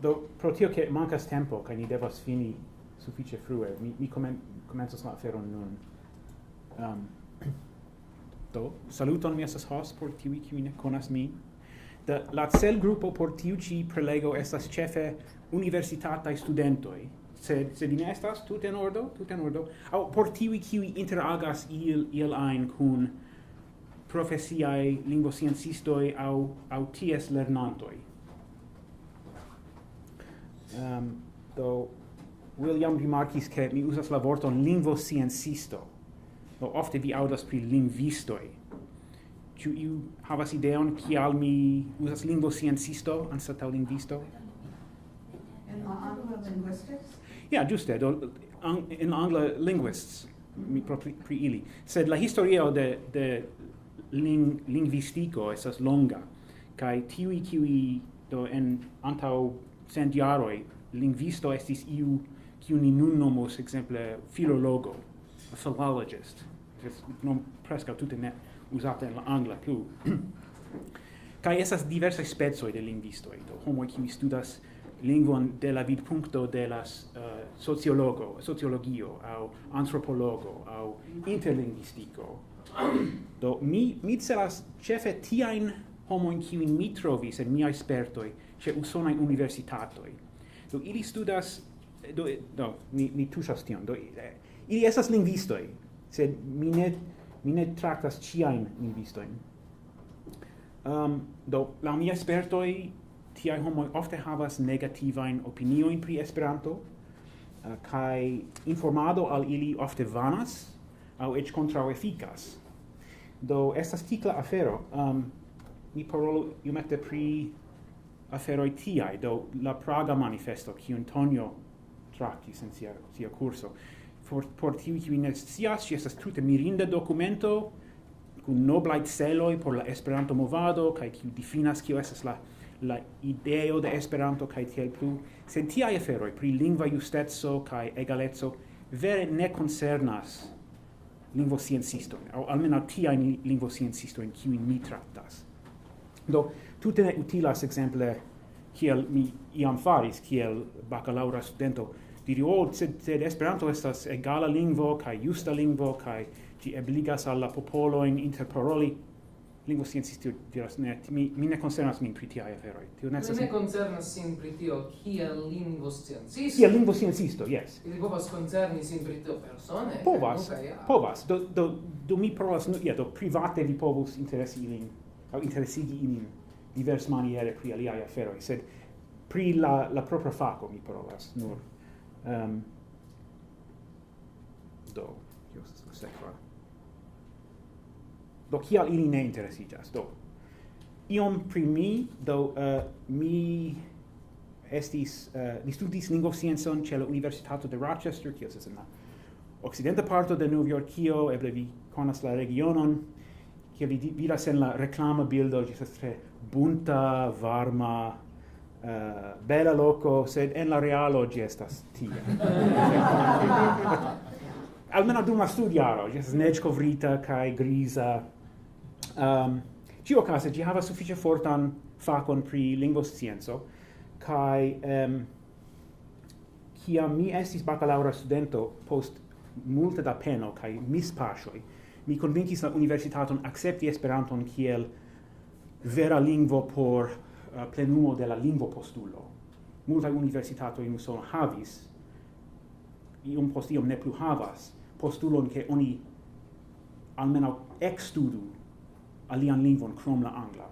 Do pro tio che mancas tempo, kai ni devas fini suffice frue, mi komencos la aferon nun. Do saluton, mi estas Hoss por tiui kiuj ne konas min. La cel grupo por tiu ĉi prelego estas ĉefe universitataj studentoj. Se vi ne estas tute en ordo, aŭ por tiuj kiuj interagas il ajn kun profesiaj lingvosciencistoj aŭ ties lernantoj. Do William rimarkis ke mi uzas la vorton lingvosciencisto. Do ofte vi aŭdas pri lingvistoj. Ĉu iu havas ideon kial mi uzas lingvosciencisto anstataŭ lingvisto? In Angla linguistics? Ja, ĝuste, in Angla linguists, mi pri ili. Sed la historio de lingvistiko estas longa, kaj tiuj kiuj do en antaŭ 100 jaroj lingvisto estis iu kiu ni nun nomos ekzemple filologo, a philologist. Non preskaŭ tute ne uzata en la angla plu. Kaj estas diversaj specoj de lingvistoj, do homoj kiuj studas lingvon de la vidpunkto de la sociologio aŭ antropologo aŭ interlingvistiko. Do mi celas ĉefe tiajn homojn kiujn mi trovis en miaj spertoj ĉe usonaj universitatoj. Do ili studas mi tuŝas tion. Do ili estas lingvistoj, sed mi ne traktas ĉiajn lingvistojn. Do laŭ miaj spertoj tiaj homoj ofte havas negativajn opiniojn pri Esperanto, kaj informado al ili ofte vanas aŭ eĉ kontraŭefikas. Do estas tikla afero. Mi parolu iomete pri aferoj tiaj. Do la Praga manifesto, kiun Tonio traktis en sia kurso. Por tiuj kiuj ne scias, ĝi estas tute mirinda dokumento kun noblaj celoj por la Esperanto-movado kaj kiu difinas kio estas la ideo de Esperanto kaj tiel plu. Sed tiaj aferoj pri lingva justeco kaj egaleco vere ne koncernas lingvosciencistoj, aŭ almenaŭ tiajn lingvosciencistoj kiujn mi traktas. Do tute ne utilas ekzemple kiel mi iam faris kiel bakalaŭra studento diri, sed Esperanto estas egala lingvo kaj justa lingvo kaj ĝi ebligas al la popolojn interparoli. Lingvosciencistoj diras, ne, mi ne koncernas min pri tiaj aferoj. Mi ne koncernas sin pri tio kiel lingvosciencisto. Kiel lingvosciencisto, yes. Ili povas koncerni sin pri tio persone. Povas. Do mi parolas, do private vi povus interesi ilin, aŭ interesigi ilin diversmaniere pri aliaj aferoj, sed pri la propra fako mi parolas nur. Do sekva. Do kial ili ne interesiĝas? Do iom pri mi, mi studis lingvosciencon ĉe la Universitato de Rochester, kiu estas en la okcidenta parto de Novjorkio, eble vi konas la regionon, kiel vi vidas en la reklama bildo, ĝi estas tre bunta, varma, bela loko, sed en la realo ĝi estas tie. Almenaŭ dum la studjaro, ĝi estas neĝkovrita kaj griza. Ĉiuokaze ĝi havas sufiĉe fortan fakon pri lingvoscienco, kaj kiam mi estis bakalaŭra studento post multe da peno kaj mispaŝoj, mi konvinkis la universitaton akcepti Esperanton kiel vera lingvo por plenumo de la lingvopostulo. Multaj universitatoj en Usono havis, iom post iom ne plu havas, postulon ke oni almenaŭ ekstudu alian lingvon krom la angla.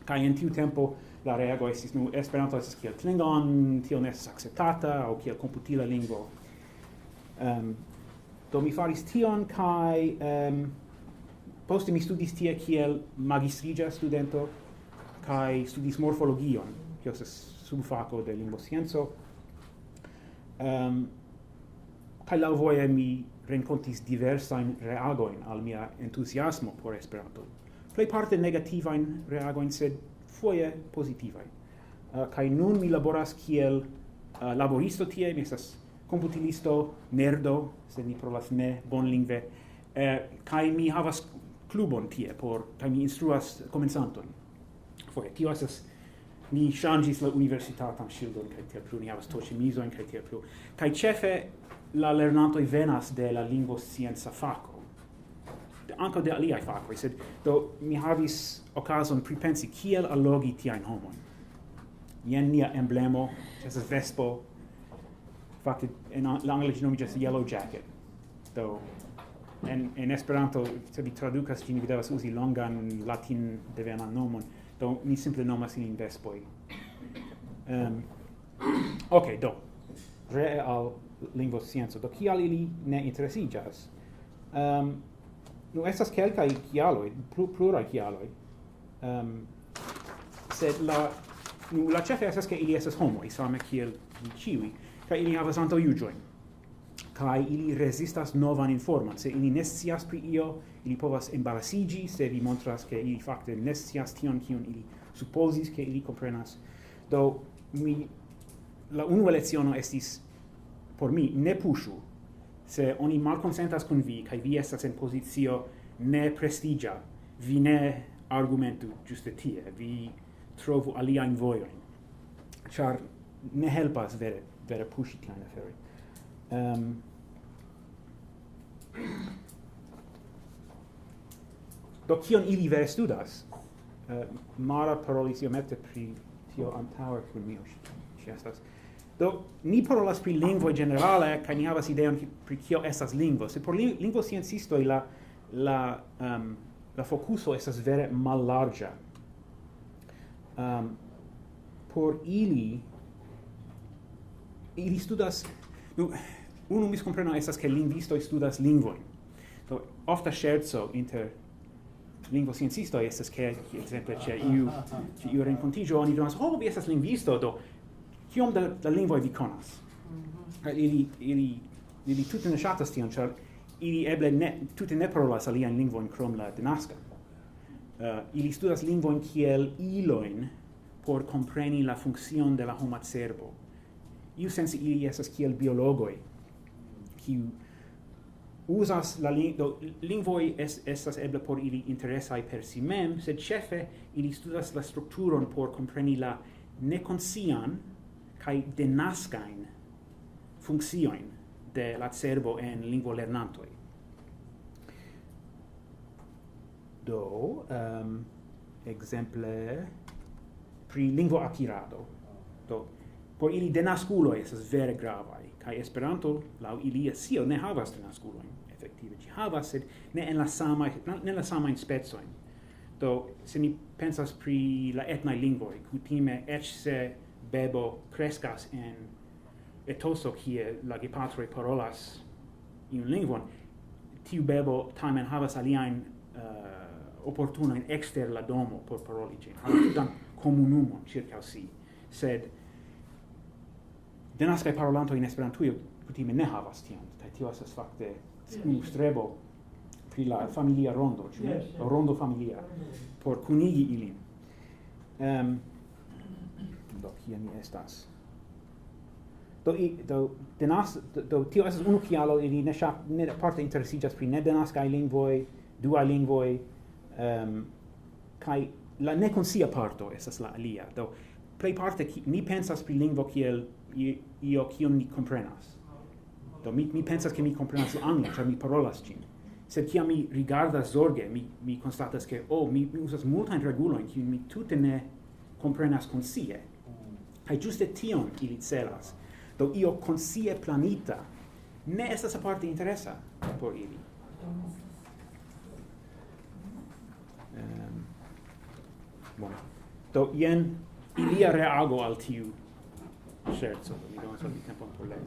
Kaj en tiu tempo la reago estis, Esperanto estas kiel Klingon, tio ne estas akceptata, aŭ kiel komputila lingvo. Do mi faris tion, kaj poste mi studis tie kiel magistriĝa studento, kaj studis morfologion, kio estas subfako de lingvoscienco. Kaj laŭvoje mi renkontis diversajn reagojn al mia entuziasmo por Esperanto. Plejparte negativajn reagojn, sed foje pozitivajn. Kaj nun mi laboras kiel laboristo tie, mi estas komputilisto, nerdo, sed mi parolas ne bonlingve, kaj mi havas klubon tie, kaj mi instruas komencantojn. Foje, tio estas ni ŝanĝis la universitatan ŝildon kaj tiel plu, ni havas toĉemizojn kaj tiel plu. Kaj ĉefe la lernantoj venas de la lingvoscienca fako. Ankaŭ de aliaj fakoj, sed do mi havis okazon pripensi kiel allogi tiajn homojn. Jen nia emblemo, estas vespo, fakte en la angla ĝi nomiĝas yellow jacket. Do en Esperanto, se vi tradukas ĝin, vi devas uzi longan latin-devenan nomon. Do mi simple nomas ilin vespoj. Ok, do ree al lingvoscienco. Do kial ili ne interesiĝas? Nu estas kelkaj kialoj, pluraj kialoj. Sed la ĉefe estas ke ili estas homoj, same kiel vi ĉiuj, kaj ili havas antaŭjuĝojn. Kaj ili rezistas novan informon. Se ili ne scias pri io, ili povas embarasiĝi, se vi montras ke ili fakte ne scias tion kiun ili supozis ke ili komprenas. Do la unua leciono estis por mi ne puŝu. Se oni malkonsentas kun vi kaj vi estas en pozicio ne prestiĝa, vi ne argumentu ĝuste tie, vi trovu aliajn vojojn, ĉar ne helpas vere puŝi tiajn aferojn. Do kion ili vere studas? Mara parolis iomete pri tio antaŭe kun mi, ŝi estas. Do ni parolas pri lingvoj ĝenerale kaj ni havas ideon pri kio estas lingvo. Se por lingvosciencistoj la fokuso estas vere mallarĝa. Por ili studas unu miskompreno estas ke lingvistoj studas lingvojn. Do ofta ŝerco inter lingvosciencistoj estas ke ekzemple ĉe iu renkontiĝo oni diras: "Ho, vi estas lingvisto, do kiom da lingvoj vi konas?" Ili tute ne ŝatas tion, ĉar ili eble tute ne parolas aliajn lingvojn krom la denaska. Ili studas lingvojn kiel ilojn por kompreni la funkcion de la homa cerbo. Iusence ili estas kiel biologoj, kiu uzas la lingvoj estas eble por ili interesaj per si mem, sed ĉefe ili studas la strukturon por kompreni la nekonscian kaj denaskajn funkciojn de la cerbo en lingvolernantoj. Do, ekzemple pri lingvoakirado. Do, por ili denaskuloj estas vere gravaj, kaj Esperanto laŭ ilia scio ne havas denaskulojn. Efektive ĝi havas, sed ne en la samajn specojn. Do, se ni pensas pri la etnaj lingvoj, kutime eĉ se bebo kreskas en etoso kie la gepatroj parolas iun lingvon, tiu bebo tamen havas aliajn oportunojn ekster la domo por paroli ĝin. Havas tutan komunumon ĉirkaŭ si, sed denaskaj parolantoj en Esperantujo kutime ne havas tion, kaj tio estas fakte unu strebo pri la familia rondo, ĉu ne? Rondo familia, por kunigi ilin. Do kie mi estas? Do tio estas unu kialo ili ne parte interesiĝas pri nedenaskaj lingvoj, duaj lingvoj, kaj la nekonscia parto estas la alia. Do plejparte ni pensas pri lingvo kiel io kiun ni komprenas. Do mi pensas ke mi komprenas la anglan, ĉar mi parolas ĝin. Sed kiam mi rigardas zorge, mi konstatas ke mi uzas multajn regulojn kiujn mi tute ne komprenas konscie. Kaj ĝuste tion ili celas. Do io konscie planita ne estas aparte interesa por ili. Bone. Do jen ilia reago al tiu ŝerco. Mi donas al mi tempon por legi.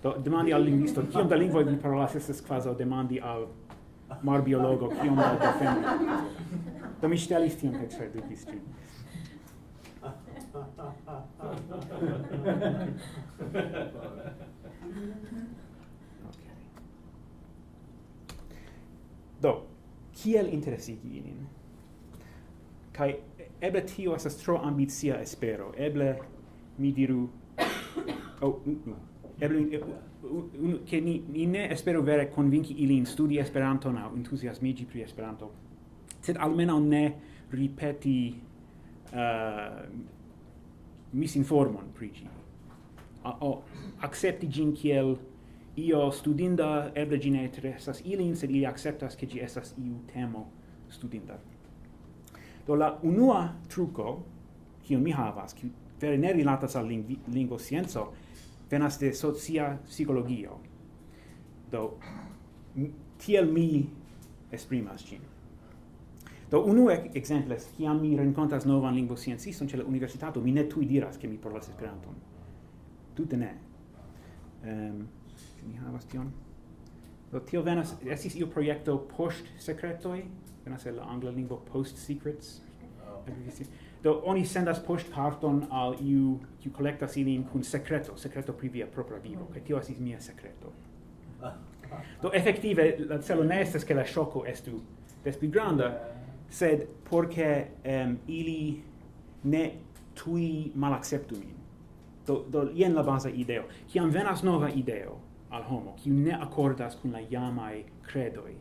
Do demandi al lingvisto kiom da lingvoj vi parolas estas kvazaŭ demandi al marbiologo kiom da defendo. Do mi ŝtelis tion kaj tradukis ĝin. Do, kiel interesigi ilin? Kaj eble tio estas tro ambicia espero. Eble mi diru ke ni ne esperu vere konvinki ilin studi Esperanton aŭ entuziasmiĝi pri Esperanto sed almeno ne ripeti misinformon pri ĝi. Accepti ĝin kiel io studinda, eble ĝi ne interesas ilin, sed ili acceptas ke ĝi estas iu temo studinda. Do la unua truco, kiun mi havas, kiu vere ne rilatas al lingvoscienco, venas de socia psikologio. Do, tiel mi esprimas ĝin. Do, unue ekzemples, kiam mi renkontas novan lingvoscienciston ĉe la universitato, mi ne tuj diras ke mi parolas Esperanton. Tute ne. Mi havas tion. Do, tio venas, estis iu projekto poŝt-sekretoj, venas el la angla lingvo post-secrets. Do, oni sendas poŝtkarton al iu, kiu kolektas ilin kun sekreto pri via propra vivo, kaj tio estis mia sekreto. Do, efektive, la celo ne estas ke la ŝoko estu des pli granda, sed porque ili ne tuj malacceptu min. Do jen la baza ideo. Kiam venas nova ideo al homo, kiu ne accordas kun la iamaj credoj,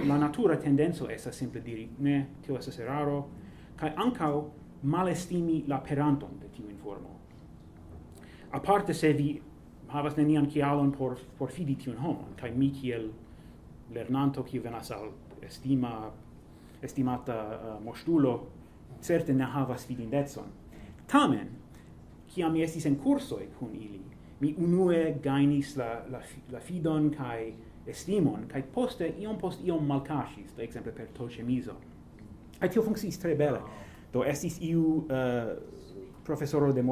la natura tendenco estas simple diri, ne, tio estas eraro, kaj ankaŭ malestimi la peranton de tiu informo. Aparte se vi havas nenian kialon por fidi tiun homon, kaj mi kiel lernanto kiu venas al estimata moŝtulo, certe ne havas fidindecon. Tamen, kiam mi estis en kursoj kun ili, mi unue gajnis la fidon kaj estimon, kaj poste iom post iom malkaŝis, do ekzemple per toĉemizo. Kaj tio funkciis tre bele. Do estis iu profesoro de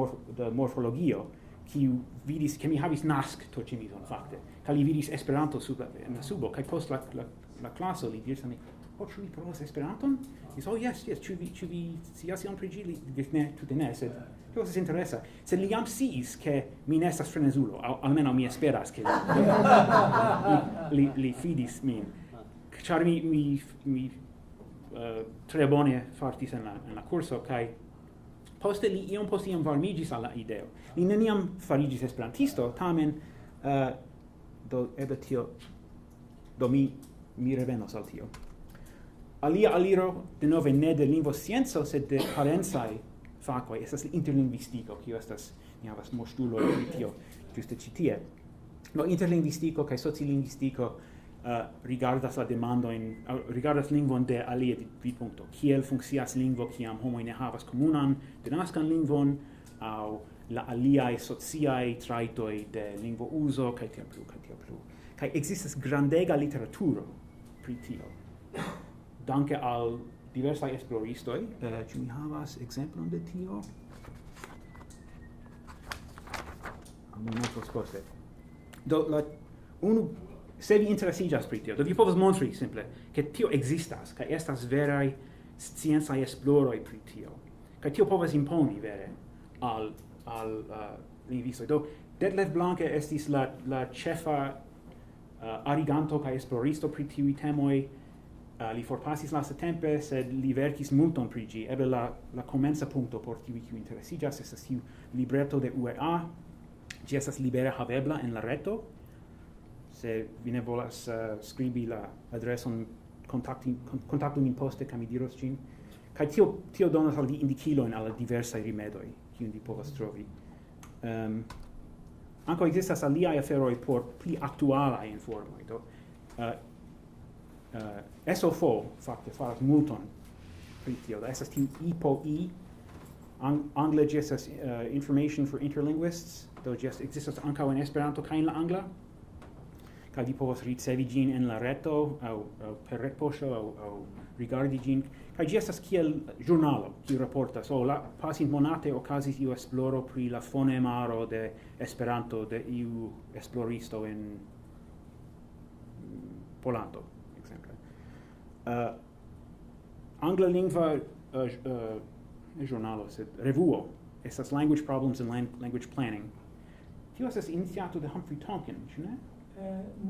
morfologio, kiu vidis, ke mi havis NASK toĉemizon fakte, kaj li vidis Esperanto en la subo, kaj post la klaso li diris al mi, ĉu vi parolas Esperanton? Mi diris, yes, ĉu vi scias ion pri ĝi? Li diris, ne, tute ne, sed tio estas interesa. Sed li jam sciis ke mi ne estas frenezulo, almeno mi esperas ke li fidis min. Ĉar mi tre bone fartis en la kurso, kaj poste li iom post iom varmiĝis al la ideo. Li neniam fariĝis esperantisto, tamen do eble tio do mi revenos al tio. Alia aliro, denove ne de lingvoscienco, sed de parencaj fakoj, estas interlingvistiko, kiu estas, mi havas moŝtulo pri tio, ĝuste ĉi tie. Do interlingvistiko kaj socilingvistiko rigardas la demandojn, rigardas lingvon de alia vidpunkto. Kiel funkcias lingvo kiam homoj ne havas komunan denaskan lingvon, aŭ la aliaj sociaj trajtoj de lingvouzo kaj tiel plu. Kaj ekzistas grandega literaturo pri tio. Danke al diversaj esploristoj, ĉu mi havas ekzemplon de tio? Mi montros poste. Do se vi interesiĝas pri tio, do vi povas montri simple ke tio ekzistas kaj estas veraj sciencaj esploroj pri tio. Kaj tio povas imponi vere al lingvistoj. Do Detlev Blanke estis la ĉefa ariganto kaj esploristo pri tiuj temoj. Li forpasis lastatempe, sed li verkis multon pri ĝi. Eble la komenca punkto por tiuj kiuj interesiĝas estas tiu libreto de UEA. Ĝi estas libere havebla en la reto. Se vi ne volas skribi la adreson, kontaktu min poste kaj mi diros ĝin. Kaj tio donas al vi indikilojn al la diversaj rimedoj, kiujn vi povas trovi. Ankaŭ ekzistas aliaj aferoj por pli aktualaj informoj. Do SOFO fakte faras multon pri tio. Estas tiu IPOI, angle ĝi estas Information for Interlinguists, do ĝi ekzistas ankaŭ en Esperanto kaj en la angla. Kaj vi povas ricevi ĝin en la reto aŭ per retpoŝto aŭ rigardi ĝin. Kaj ĝi estas kiel ĵurnalo, kiu raportas, pasintmonate okazis iu esploro pri la fonemaro de Esperanto de iu esploristo en Pollando. Angla lingva ĵurnalo, sed revuo, estas Language Problems and Language Planning. Tio estas iniciato de Humphrey Tonkin, ĉu ne?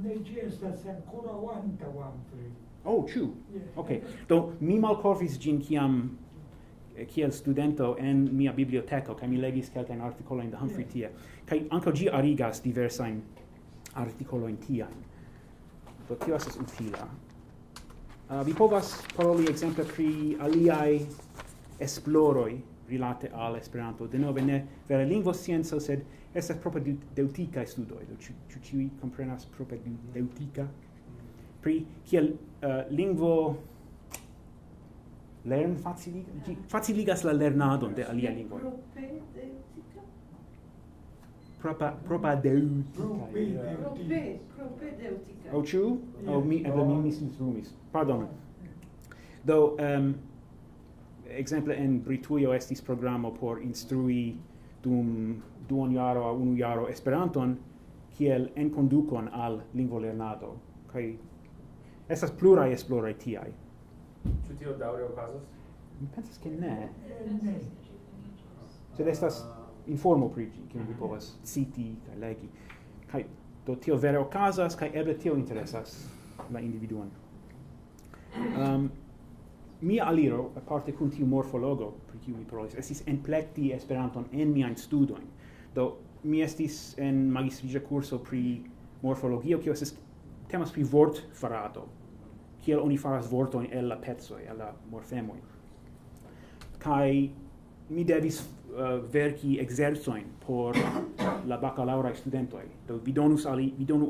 Ne, ĝi estas ankoraŭ antaŭ Humphrey. Ĉu? Okay. Do mi malkovris ĝin kiel studento en mia biblioteko, kaj mi legis kelkajn artikolojn de Humphrey tie. Kaj ankaŭ ĝi arigas diversajn artikolojn tiajn. Do tio estas utila. Vi povas paroli exemple pri aliaj esploroj rilate al Esperanto. Denove ne vere lingvoscienco, sed estas propedeutikaj studoj. Ĉu ĉiuj komprenas propedeutika? Pri kiel lingvo faciligas la lernadon de alia lingvoj. Propedeutika. O ĉu? O mi misrumis. Pardonu. Do exemple en Britujo estis programo por instrui dum duonjaro aŭ unujaro Esperanton kiel enkondukon al lingvolernado. Kaj estas pluraj esploroj tiaj. Ĉu tio daŭre okazas? Mi pensas ke ne. Sed estas informo pri ĝi, kiun vi povas citi kaj legi. Kaj do tio vere okazas kaj eble tio interesas la individuon. Mia aliro, aparte kun tiu morfologo pri kiu mi parolis, estis enplekti Esperanton en miajn studojn. Do mi estis en magistriĝa kurso pri morfologio, kio estis temas pri vortfarado, kiel oni faras vortojn el la pecoj, el la morfemoj. Kaj mi devis verki ekzercojn por la bakalaŭraj studentoj. Do vi donu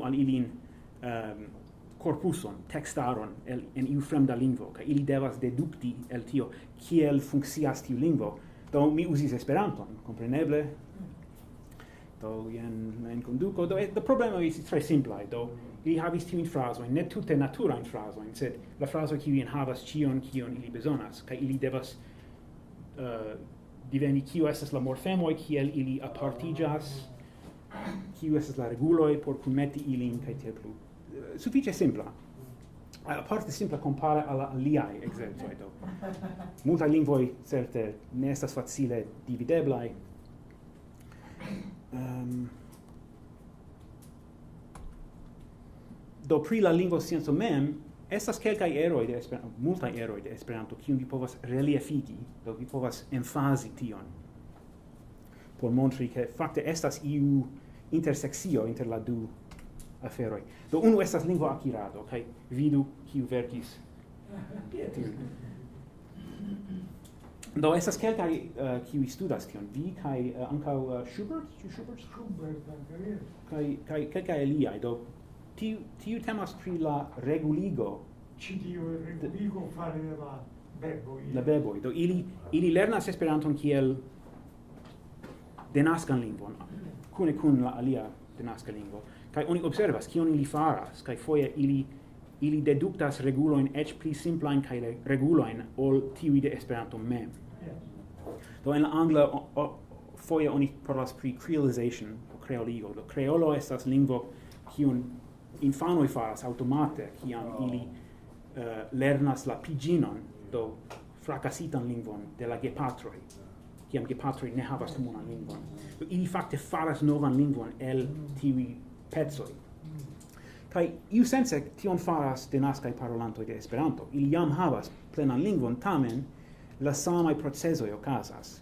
al ilin corpuson, textaron en iu fremda lingvo, kaj ili devas dedukti el tio kiel funkcias tiu lingvo. Do mi uzis Esperanton, kompreneble. Do jen la enkonduko. Do problemo estis tre simplaj. Do ili havis tiujn frazojn, ne tute naturajn frazojn, sed la frazoj kiuj havas ĉion kion ili bezonas, kaj ili devas diveni kio estas la morfemoj, kiel ili apartiĝas, kiu estas la reguloj por kunmeti ilin kaj tiel plu. Sufiĉe simpla. Aparte simpla compare alla aliaj ekzercoj. Do multaj lingvoj certe ne estas facile divideblaj. Do pri la lingvoscienco mem estas kelkaj eroj de Esperanto, multaj eroj de Esperanto, kiun vi povas reliefigi, do vi povas emfazi tion por montri ke fakte estas iu interseksio inter la du aferoj. Do unu estas lingvo akirado, kaj vidu kiu verkis. Do estas kelkaj kiuj studas tion, vi kaj ankaŭ Schubert, kaj kelkaj aliaj. Do tiu temas pri la reguligo. Ĉi tiu reguligo fare de la beboj. La beboj. Do ili lernas Esperanton kiel denaskan lingvon, kune kun la alia denaska lingvo. Kaj oni observas kion ili faras, kaj foje ili deduktas regulojn eĉ pli simplajn kaj regulojn ol tiuj de Esperanto mem. Do en la angla foje oni parolas pri creolization, kreoligo. Do kreolo estas lingvo kiun infanoj faras aŭtomate kiam ili lernas la piĝinon, do frakasitan lingvon de la gepatroj, kiam gepatroj ne havas komunan lingvon. Do ili fakte faras novan lingvon el tiuj pecoj. Kaj iusence tion faras denaskaj parolantoj de Esperanto. Ili jam havas plenan lingvon, tamen la samaj procezoj okazas.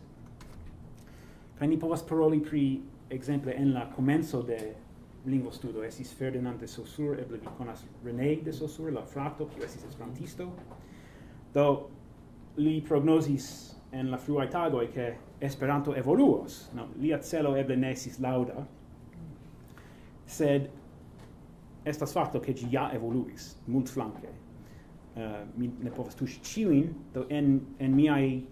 Kaj ni povas paroli pri ekzemple en la komenco de lingvostudo estis Ferdinand de Saussure, eble vi konas René de Saussure, la frato, kiu estis esperantisto. Do li prognozis en la fruaj tagoj ke Esperanto evoluos. No, lia celo eble ne estis laŭda, sed estas fakto ke ĝi ja evoluis multflanke. Mi ne povas tuŝi ĉiujn, do en miaj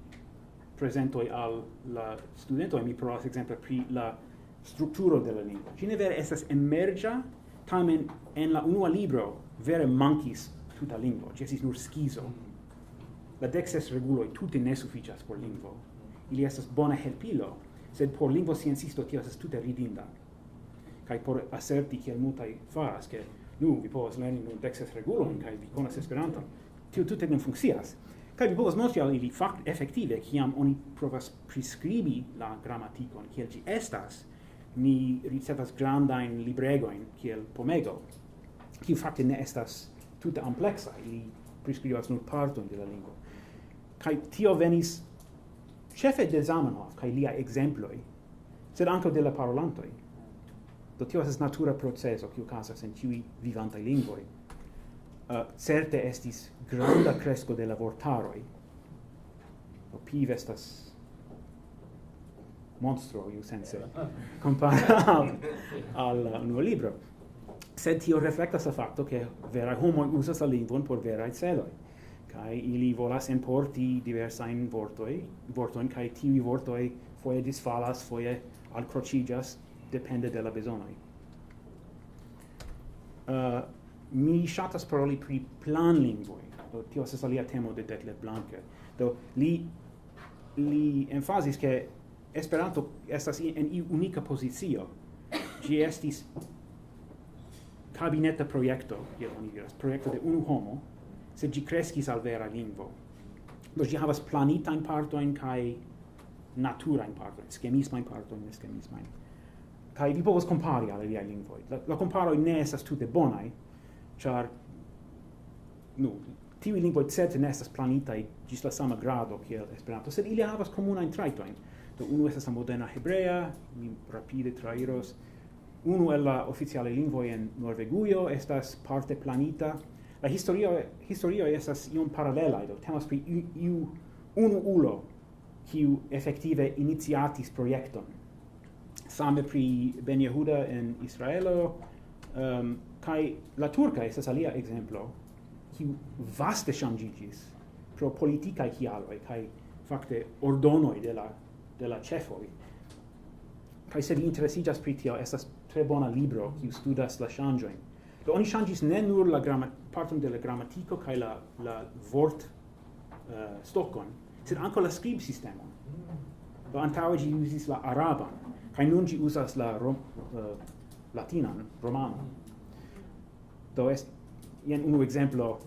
prezentoj al la studentoj mi parolas ekzemple pri la strukturo de la lingvo. Ĝi ne vere estas emerĝa, tamen en la unua libro vere mankis tuta lingvo. Ĝi estis nur skizo. La 16 reguloj tute ne sufiĉas por lingvo. Ili estas bona helpilo, sed por lingvosciencisto tio estas tute ridinda. Kaj por aserti kiel multaj faras, ke vi povas lerni nur 16 regulojn kaj vi konas Esperanton, tio tute ne funkcias. Kaj vi povas montri al ili efektive, kiam oni provas priskribi la gramatikon kiel ĝi estas, ni ricevas grandajn libregojn kiel Pomego, kiu fakte ne estas tute ampleksa, ili priskribas nur parton de la lingvo. Kaj tio venis ĉefe de Zamenhof kaj liaj ekzemploj, sed ankaŭ de la parolantoj. Do tio estas natura proceso kiu okazas en ĉiuj vivantaj lingvoj. certe estis granda cresco de la vortaroi. Piv estas monstro iu sense compara al nuo libro. Sed tio reflectas la facto che verai homoi usas la lingvon por verai celoi. Kai ili volas importi diversain vortoin, kai tiui vortoi foje disfalas, foje alcrocigas, depende de la bezonoi. Mi ŝatas paroli pri planlingvoj. Do tio estas alia temo de Detlef Blanke. Do li emfazis ke Esperanto estas en unika pozicio. Ĝi estis kabineta projekto, kiel oni diras, projekto de unu homo, sed ĝi kreskis al vera lingvo. Do ĝi havas planitajn partojn kaj naturajn partojn, skemismajn partojn, neskemismajn. Kaj vi povas kompari al aliaj lingvoj. La komparoj ne estas tute bonaj, ĉar tiuj lingvoj certe ne estas planitaj ĝis la sama grado kiel Esperanto, sed ili havas komunajn trajtojn. Do unu estas la moderna hebrea, mi rapide trairos. Unu el la oficiale lingvoj en Norvegujo estas parte planita. La historio estas iom paralelaj, do temas pri unu ulo kiu efektive iniciatis projekton. Same pri Ben Yehuda en Israelo, kaj la turka estas alia ekzemplo, kiu vaste ŝanĝiĝis pro politikaj kialoj kaj fakte ordonoj de la ĉefoj. Kaj se vi interesiĝas pri tio, estas tre bona libro kiu studas la ŝanĝojn. Do oni ŝanĝis ne nur la parton de la gramatiko kaj la vort stokon, sed ankaŭ la skribsistemon. Do antaŭe ĝi uzis la araban, kaj nun ĝi uzas la latinan, romanan. Do jen unu ekzemplo.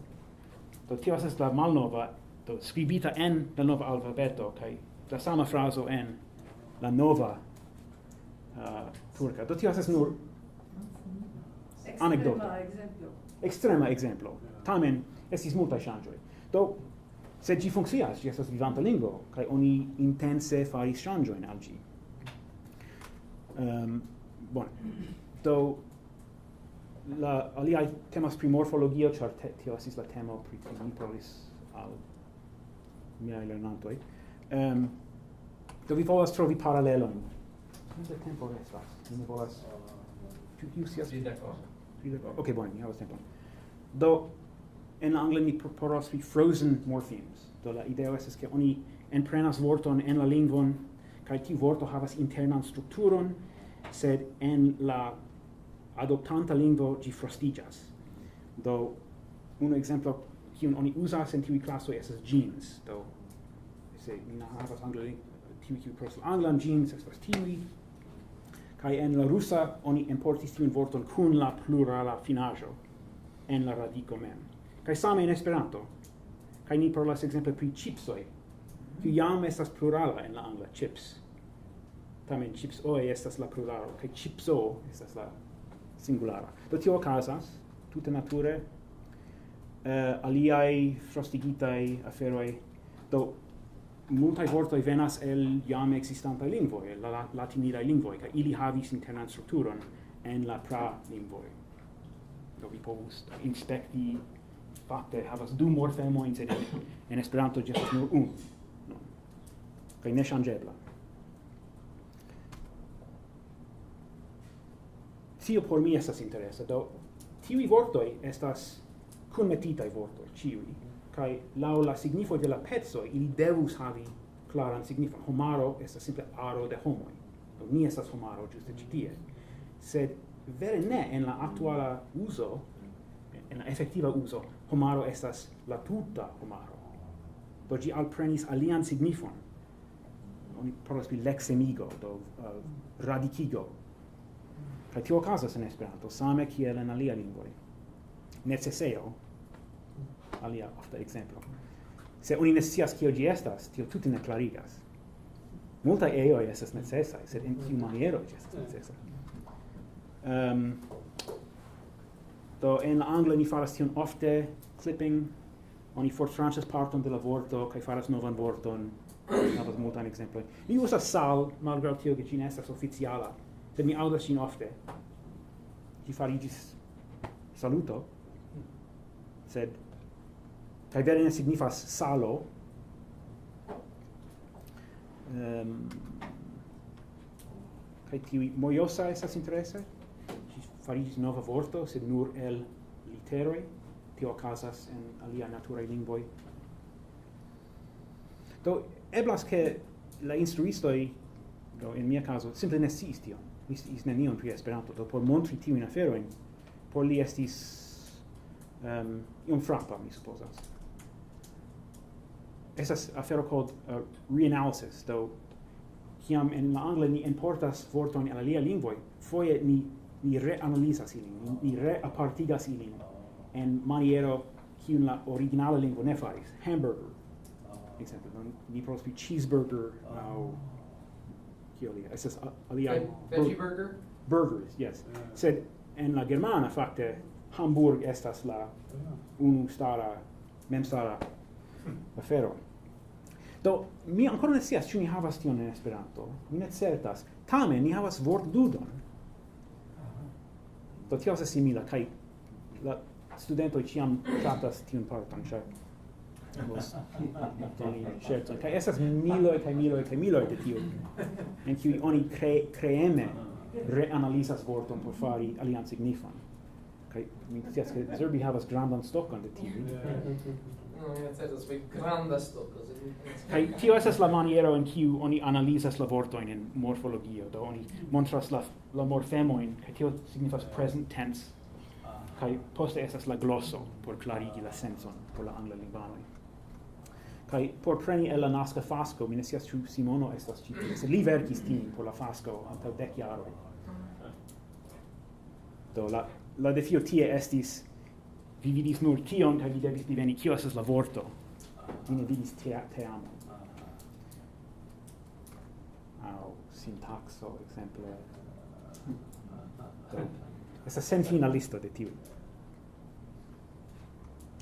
Do tio estas la malnova, do skribita en la nova alfabeto, kaj la sama frazo en la nova turka. Do tio estas nur anekdoto. Extrema ekzemplo. Tamen estis multaj ŝanĝoj. Do sed ĝi funkcias, ĝi estas vivanta lingvo, kaj oni intense faris ŝanĝojn al ĝi. Bone. Do la aliaj temas pri morfologio, ĉar tio estis la temo pri kiu mi parolis al miaj lernantoj. Do vi volas trovi paralelojn. Quanto tempo restas? Mi ne volas... Ĉu scias? 30. Ok, bone, mi havas tempon. Do, en angle mi parolas pri frozen morphemes. Do la ideo estas ke oni enprenas vorton en la lingvon, kaj tiu vorto havas internan strukturon, sed en la adoptanta lingvo ĝi frostiĝas. Do, unu ekzemplo kiun oni uzas en tiuj klasoj estas jeans. Do, se mi ne havas angle tiuj kiuj parolas la anglan, jeans estas tiuj. Kaj en la rusa oni importis tiun vorton kun la plurala finaĵo en la radiko mem. Kaj same en Esperanto. Kaj ni parolas ekzemple pri chipsoj, kiu jam estas plurala en la angla chips. Tamen chipsoj estas la pluralo, kaj chipso estas la singulara. Do tio okazas tute nature. Aliaj frostigitaj aferoj. Do multaj vortoj venas el jam ekzistantaj lingvoj, el la latinidaj lingvoj, kaj ili havis internan strukturon en la pra-lingvoj. Do vi povus inspekti, fakte havas du morfemojn, sed en Esperanto ĝi estas nur unu. Kaj neŝanĝebla. Tio por mi estas interesa. Do tiuj vortoj estas kunmetitaj vortoj, ĉiuj. Kaj laŭ la signifoj de la pecoj ili devus havi klaran signifon. Homaro estas simple aro de homoj. Do mi estas homaro ĝuste ĉi tie. Sed vere ne en la aktuala uzo, en la efektiva uzo, homaro estas la tuta homaro. Do ĝi alprenis alian signifon. Oni parolas pri leksemigo, do radikigo. Kaj tio okazas en Esperanto, same kiel en aliaj lingvoj. Necesejo, alia ofta ekzemplo. Se oni ne scias kio ĝi estas, tio tute ne klarigas. Multaj ejoj estas necesaj, sed en kiu maniero ĝi estas necesa. Do en la angla ni faras tion ofte, clipping, oni fortranĉas parton de la vorto kaj faras novan vorton. Havas multajn ekzemplojn. Mi uzas sal, malgraŭ tio ke ĝi ne estas oficiala, sed mi aŭdas ĝin ofte. Ĝi fariĝis saluto, sed kaj vere ne signifas salo. Kaj tiuj mojosa estas interese. Ĝi fariĝis nova vorto, sed nur el literoj. Tio okazas en aliaj naturaj lingvoj. Do eblas ke la instruistoj, do en mia caso, simple ne sciis tion. Li sciis nenion pri Esperanto. Do por montri tiujn aferojn, por li estis iom frappa, mi supozas. Estas afero called reanalysis, do kiam en la angla ni importas vortojn el aliaj lingvoj, foje ni reanalizas ilin, ni reapartigas ilin en maniero kiun la originala lingvo ne faris. Hamburger, ekzemple, ni povas pri cheeseburger aŭ kio alia. Estas aliaj Veggie burger? burgers, yes. Sed en la germana fakte Hamburg estas la unustara memstara afero. Do mi ancora ne scias ĉu ni havas tion en Esperanto. Mi ne certas. Tamen ni havas vortludon. Do tio estas simila kaj la studentoj ĉiam ŝatas tiun parton, ĉar doni ŝercon. Kaj estas miloj kaj miloj kaj miloj de tiuj, en kiuj oni kreeme reanalizas vorton por fari alian signifon. Kaj mi scias ke Zerbi havas grandan stokon de tiuj. No, mi certas pri granda stoko. Kaj tio estas la maniero en kiu oni analizas la vortojn en morfologio. Do oni montras la morfemojn, kaj tio signifas present tense. Kaj poste estas la gloso por klarigi la sencon por la angla lingvanoj. Kaj por preni el la naska fasko, mi ne scias ĉu Simono estas ĉi tie, sed li verkis tion por la fasko antaŭ 10 jaroj. Do la defio tie estis: vi vidis nur tion, kaj vi devis diveni kio estas la vorto. Vi ne vidis teamon. Aŭ sintakso, ekzemple. Do estas senfina listo de tiuj.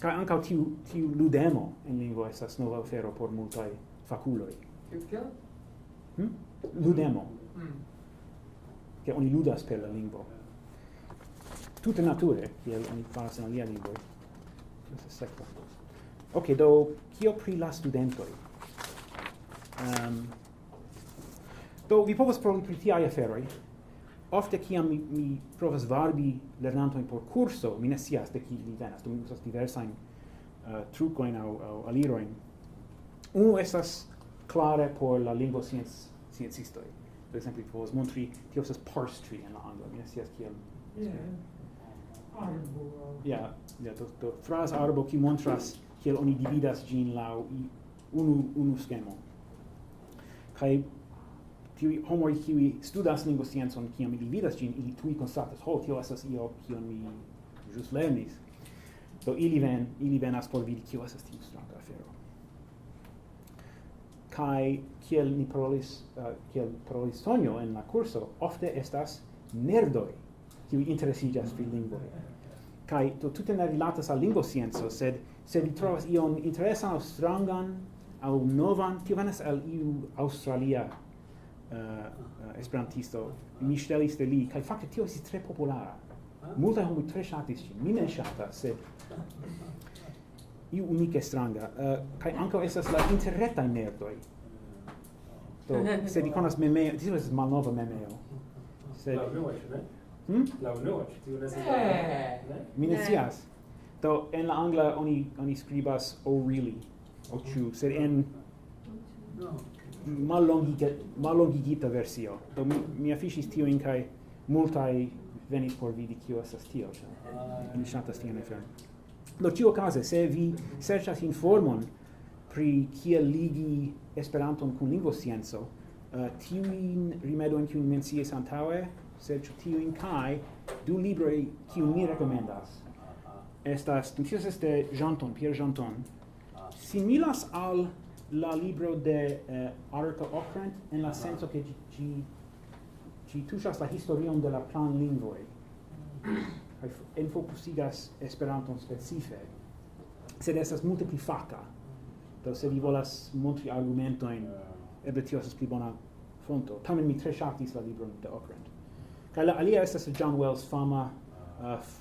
Kaj ankaŭ tiu ludemo en lingvo estas nova afero por multaj fakuloj. Kiel? Ludemo. Ke oni ludas per la lingvo. Tute nature, kiel oni faras en alia lingvoj. Estas sekva. Ok, do kio pri la studentoj? Do vi povas provi pri tiaj aferoj. Ofte kiam mi provas varbi lernantojn por kurso, mi ne scias de kie ili venas, do mi uzas diversajn trukojn aŭ alirojn. Unu estas klare por la lingvosciencistoj. Per ekzemple, vi povas montri, tio estas parse tree en la angla, mi ne scias kiel. Arbo. Ja, do fraz arbo kiu montras kiel oni dividas ĝin laŭ unu skemo. Kaj tiuj homoj kiuj studas lingvosciencon, kiam ili vidas ĝin, ili tuj konstatas, ho, tio estas io kion mi ĵus lernis. Do ili venas por vidi kio estas tiu stranga afero. Kaj kiel parolis Tonio en la kurso, ofte estas nerdoj kiuj interesiĝas pri lingvoj. Kaj do tute ne rilatas al lingvoscienco, sed se vi trovas ion interesan aŭ strangan aŭ novan, tio venas el iu aŭstralia esperantisto. Mi ŝtelis de li, kaj fakte tio estis tre populara. Multaj homoj tre ŝatis ĝin. Mi ne ŝatas, sed iu unike stranga. Kaj ankaŭ estas la interretaj nerdoj. Do se vi konas memeo, tio estas malnova memeo. Sed La unua, ĉu ne? La unua, ĉu tiu ne estas ne? mi ne scias. Do en la angla oni skribas "oh really", o ĉu, sed en mallongigita versio. Do mi afiŝis tiujn kaj multaj venis por vidi kio estas tio. Mi ŝatas tiun aferon. Do ĉiuokaze, se vi serĉas informon pri kiel ligi Esperanton kun lingvoscienco, tiujn rimedojn kiujn menciis antaŭe, serĉu tiujn kaj du libroj kiujn mi rekomendas. Estas, tio estas de Pierre Janton, similas al la libro de Arka Ockrent en la senso ke ĝi tuŝas la historion de la planlingvoj kaj enfokusigas Esperanton specife, sed estas multe pli faka. Do se vi volas montri argumentojn, eble tio estas pli bona fonto. Tamen mi tre ŝatis la libron de Ockrent. Kaj la alia estas John Wells, fama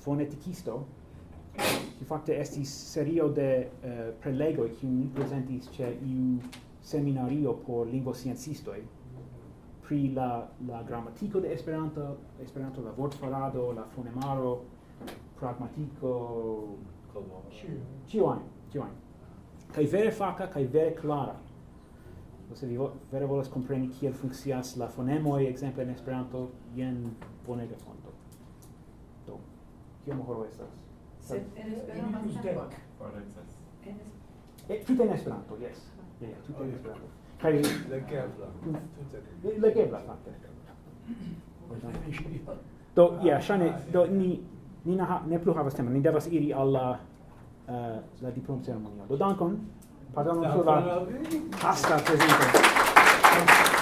fonetikisto, fakte estis serio de prelegoj kiuj ni prezentis ĉe iu seminario por lingvosciencistoj pri la gramatiko de Esperanto, la vortfarado, la fonemaro, pragmatiko, ĉiujn. Kaj vere faka kaj vere klara. Se vi vere volas kompreni kiel funkcias la fonemoj, ekzemple en Esperanto, jen bonega fonto. Do, kiom horo estas? Sed en Esperanto. Tute en Esperanto, yes. Tute en Esperanto. Kaj legebla fakte. Do, ŝajne, do ni ne plu havas temon, ni devas iri al la diplom-ceremonio. Do dankon, pardonon pro la hasta prezento.